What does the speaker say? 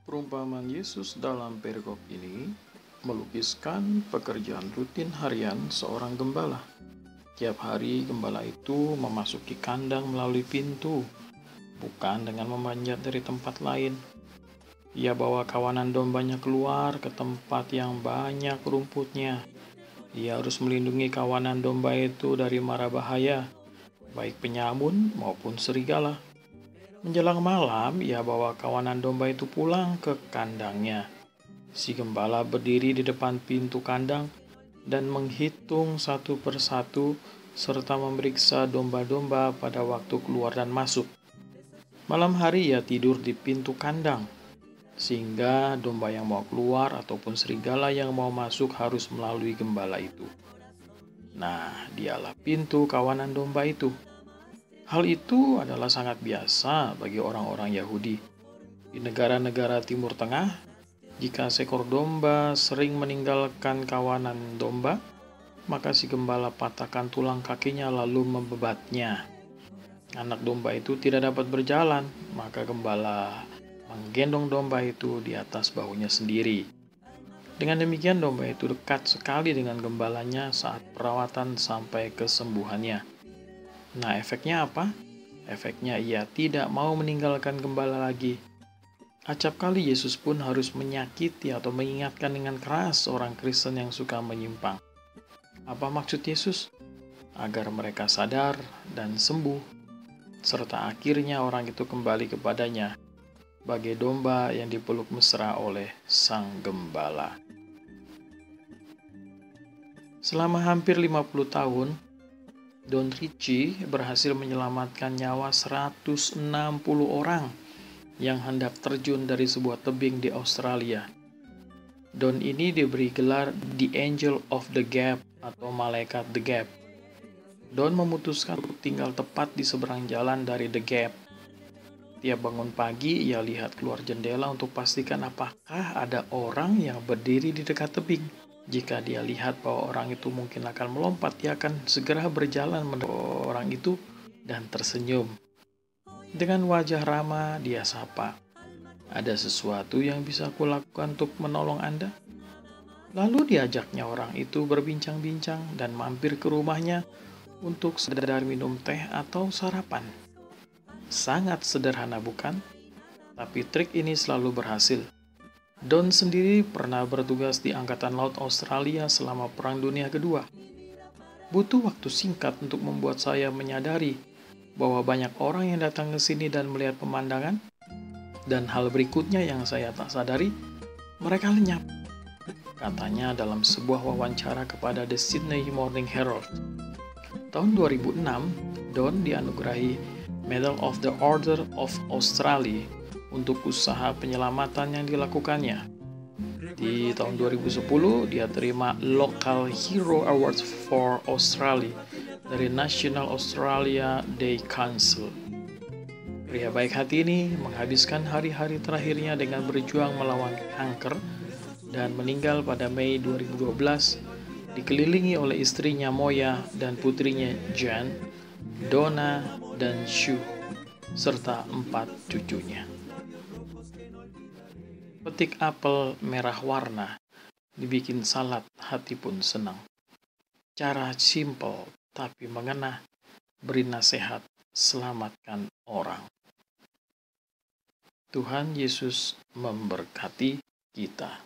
Perumpamaan Yesus dalam perikop ini melukiskan pekerjaan rutin harian seorang gembala. Tiap hari gembala itu memasuki kandang melalui pintu, bukan dengan memanjat dari tempat lain. Ia bawa kawanan dombanya keluar ke tempat yang banyak rumputnya. Ia harus melindungi kawanan domba itu dari mara bahaya, baik penyamun maupun serigala. Menjelang malam, ia bawa kawanan domba itu pulang ke kandangnya. Si gembala berdiri di depan pintu kandang dan menghitung satu persatu serta memeriksa domba-domba pada waktu keluar dan masuk. Malam hari ia tidur di pintu kandang, sehingga domba yang mau keluar ataupun serigala yang mau masuk harus melalui gembala itu. Nah, dialah pintu kawanan domba itu. Hal itu adalah sangat biasa bagi orang-orang Yahudi. Di negara-negara Timur Tengah, jika seekor domba sering meninggalkan kawanan domba, maka si gembala patahkan tulang kakinya lalu membebatnya. Anak domba itu tidak dapat berjalan, maka gembala menggendong domba itu di atas bahunya sendiri. Dengan demikian domba itu dekat sekali dengan gembalanya saat perawatan sampai kesembuhannya. Nah, efeknya apa? Efeknya ia tidak mau meninggalkan gembala lagi. Acap kali Yesus pun harus menyakiti atau mengingatkan dengan keras orang Kristen yang suka menyimpang. Apa maksud Yesus? Agar mereka sadar dan sembuh, serta akhirnya orang itu kembali kepadanya, bagai domba yang dipeluk mesra oleh sang gembala. Selama hampir 50 tahun, Don Ritchie berhasil menyelamatkan nyawa 160 orang yang hendak terjun dari sebuah tebing di Australia. Don ini diberi gelar The Angel of the Gap atau Malaikat The Gap. Don memutuskan untuk tinggal tepat di seberang jalan dari The Gap. Tiap bangun pagi, ia lihat keluar jendela untuk pastikan apakah ada orang yang berdiri di dekat tebing. Jika dia lihat bahwa orang itu mungkin akan melompat, dia akan segera berjalan menuju orang itu dan tersenyum. Dengan wajah ramah, dia sapa, "Ada sesuatu yang bisa kulakukan untuk menolong Anda?" Lalu diajaknya orang itu berbincang-bincang dan mampir ke rumahnya untuk sekedar minum teh atau sarapan. Sangat sederhana bukan? Tapi trik ini selalu berhasil. Don sendiri pernah bertugas di Angkatan Laut Australia selama Perang Dunia Kedua. Butuh waktu singkat untuk membuat saya menyadari bahwa banyak orang yang datang ke sini dan melihat pemandangan. Dan hal berikutnya yang saya tak sadari, mereka lenyap. Katanya dalam sebuah wawancara kepada The Sydney Morning Herald. Tahun 2006, Don dianugerahi Medal of the Order of Australia untuk usaha penyelamatan yang dilakukannya. Di tahun 2010, dia terima Local Hero Award for Australia dari National Australia Day Council. Pria baik hati ini menghabiskan hari-hari terakhirnya dengan berjuang melawan kanker dan meninggal pada Mei 2012, dikelilingi oleh istrinya Moya dan putrinya Jan, Donna, dan Shu, serta 4 cucunya. Petik apel merah warna, dibikin salad hati pun senang. Cara simple tapi mengena, beri nasihat, selamatkan orang. Tuhan Yesus memberkati kita.